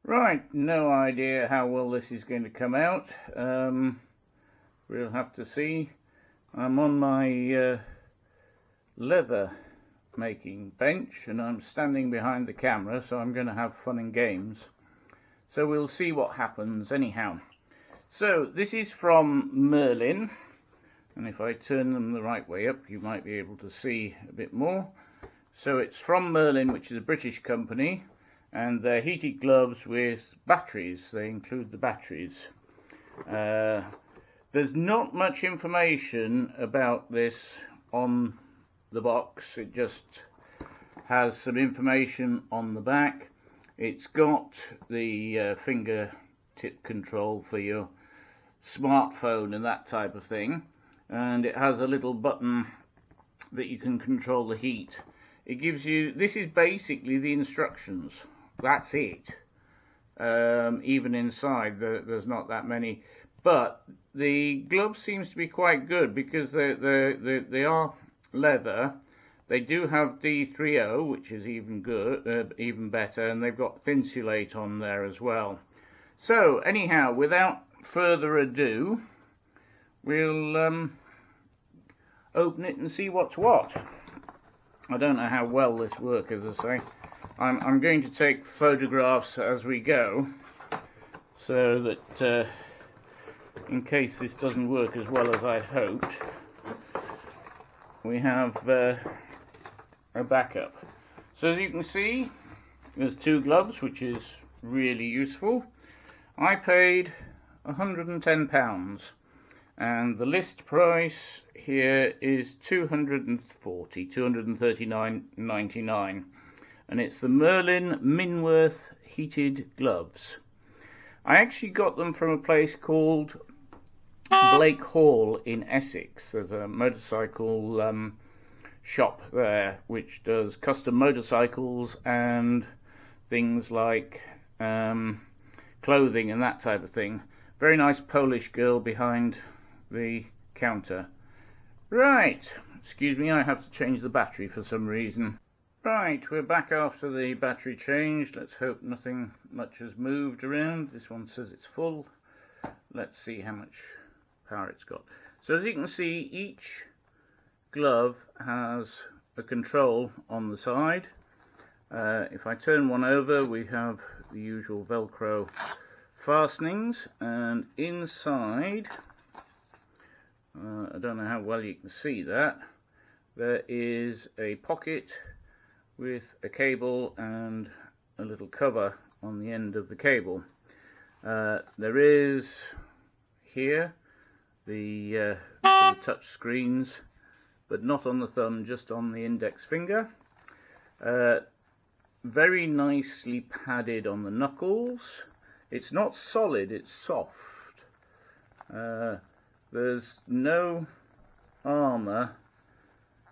Right, no idea how well this is going to come out. We'll have to see. I'm on my leather making bench and I'm standing behind the camera, so I'm going to have fun and games. So we'll see what happens anyhow. So this is from Merlin, and if I turn them the right way up you might be able to see a bit more. So it's from Merlin, which is a British company, and they're heated gloves with batteries. They include the batteries. There's not much information about this on the box. It just has some information on the back. It's got the fingertip control for your smartphone and that type of thing, and it has a little button that you can control the heat. It gives you, this is basically the instructions. That's it. Even inside there's not that many, but the glove seems to be quite good because they are leather. They do have 𝗘𝘀𝘁𝗄𝗏, which is even good, even better, and they've got 𝗃𝘀𝘁𝗏 on there as well. So anyhow, without further ado, we'll open it and see what's what. I don't know how well this works, as I say. I'm going to take photographs as we go, so that in case this doesn't work as well as I'd hoped, we have a backup. So as you can see, there's two gloves, which is really useful. I paid £110, and the list price here is £239.99, and it's the Merlin Minworth heated gloves. I actually got them from a place called Blake Hall in Essex. There's a motorcycle shop there which does custom motorcycles and things like clothing and that type of thing. Very nice Polish girl behind the counter. Right, excuse me, I have to change the battery for some reason. Right, we're back after the battery change. Let's hope nothing much has moved around. This one says it's full. Let's see how much power it's got. So as you can see, each glove has a control on the side. If I turn one over, we have the usual Velcro fastenings, and inside, I don't know how well you can see that, there is a pocket with a cable and a little cover on the end of the cable. There is here the touch screens, but not on the thumb, just on the index finger. Very nicely padded on the knuckles. It's not solid, it's soft. There's no armour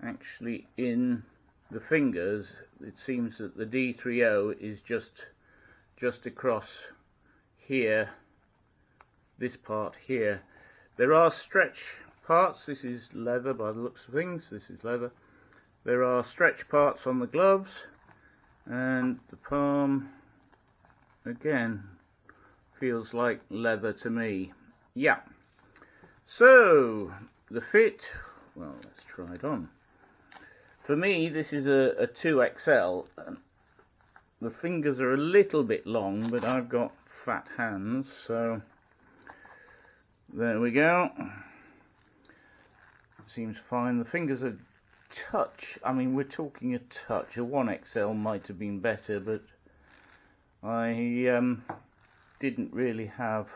actually in the fingers. It seems that the 𝗘𝘀𝘁𝗏 is just across here, this part here. There are stretch parts. This is leather by the looks of things. This is leather. There are stretch parts on the gloves, and the palm again feels like leather to me. Yeah. So the fit, well, let's try it on. For me, this is a 2XL. The fingers are a little bit long, but I've got fat hands, so there we go. Seems fine. The fingers are touch. I mean, we're talking a touch. A 1XL might have been better, but I didn't really have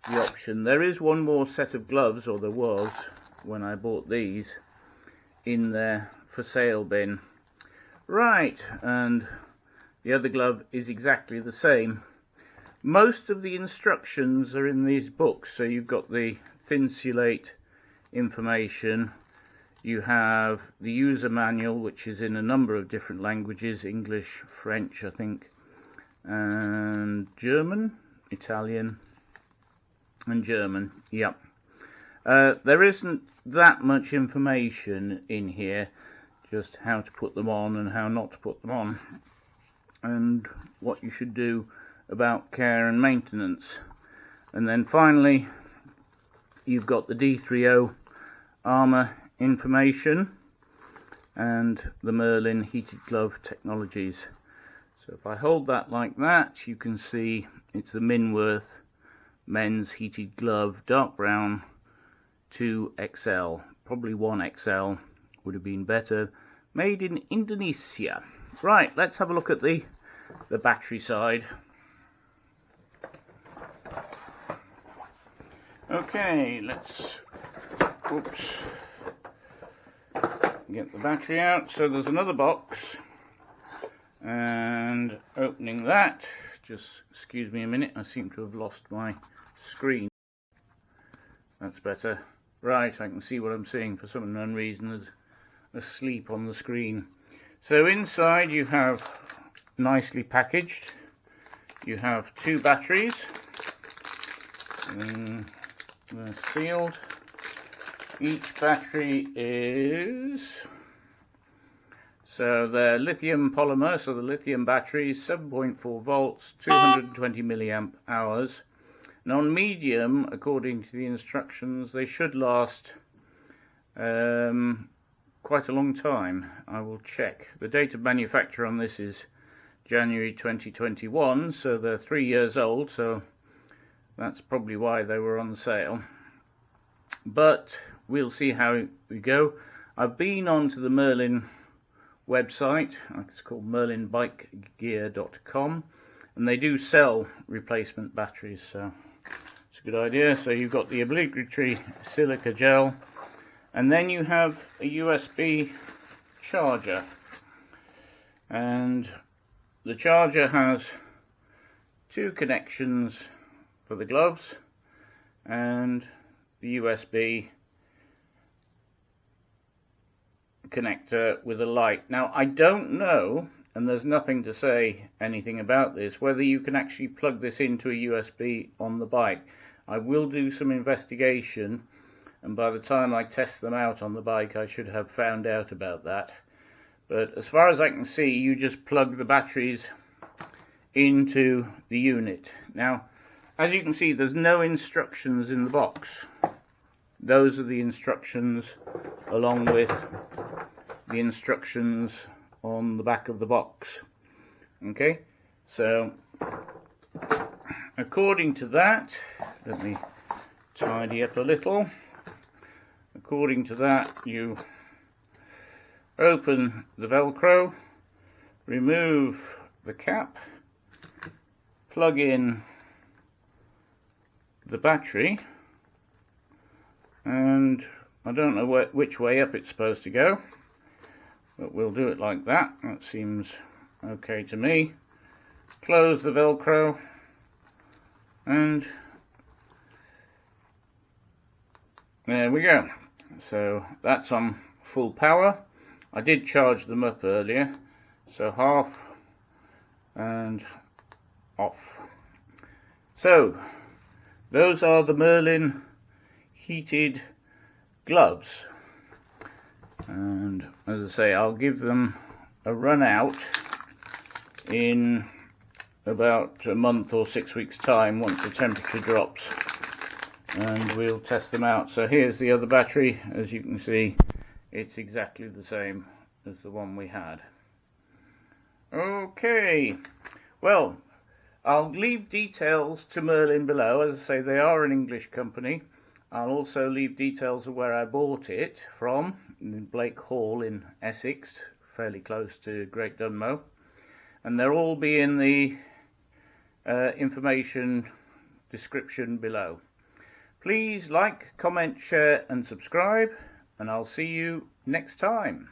the option. There is one more set of gloves, or there was when I bought these, in their for sale bin. Right, and the other glove is exactly the same. Most of the instructions are in these books. So you've got the 𝗃𝘀𝘁𝗁𝗁 information, you have the user manual, which is in a number of different languages, English, French I think, and German, Italian and German. Yep. There isn't that much information in here, just how to put them on and how not to put them on. and what you should do about care and maintenance. And then finally you've got the 𝗘𝘅𝘁𝗄𝗏 armour information and the Merlin heated glove technologies. So if I hold that like that, you can see it's the Minworth men's heated glove, dark brown, 2XL, probably 1XL would have been better, made in Indonesia. Right, let's have a look at the battery side. Okay, let's get the battery out. So there's another box, and opening that, just excuse me a minute, I seem to have lost my screen. That's better. Right, I can see what I'm seeing. For some unknown reason there's asleep on the screen. So inside you have, nicely packaged, you have two batteries. They're sealed. Each battery is, so they're lithium polymer, so the lithium batteries, 7.4 volts, 220 milliamp hours. And on medium, according to the instructions, they should last quite a long time. I will check. The date of manufacture on this is January 2021, so they're 3 years old, so that's probably why they were on sale. But we'll see how we go. I've been onto the Merlin website, it's called 𝗪𝗵𝗵𝗃𝗲𝗿.com, and they do sell replacement batteries, so it's a good idea. So you've got the obligatory silica gel, and then you have a USB charger, and the charger has two connections for the gloves and the USB connector with a light. Now I don't know, and there's nothing to say anything about this, whether you can actually plug this into a USB on the bike. I will do some investigation, and by the time I test them out on the bike I should have found out about that. But as far as I can see, you just plug the batteries into the unit. Now as you can see, there's no instructions in the box. Those are the instructions along with the instructions on the back of the box. Okay, so according to that, let me tidy up a little. According to that, you open the Velcro, remove the cap, plug in the battery, and I don't know which way up it's supposed to go, but we'll do it like that. That seems okay to me. Close the Velcro, and there we go. So that's on full power. I did charge them up earlier, so half and off. So those are the Merlin heated gloves, and as I say, I'll give them a run out in about a month or 6 weeks time once the temperature drops, and we'll test them out. So here's the other battery. As you can see, it's exactly the same as the one we had. Okay, well, I'll leave details to Merlin below. As I say, they are an English company. I'll also leave details of where I bought it from, in Blake Hall in Essex, fairly close to Great Dunmow, and they'll all be in the information description below. Please like, comment, share and subscribe, and I'll see you next time.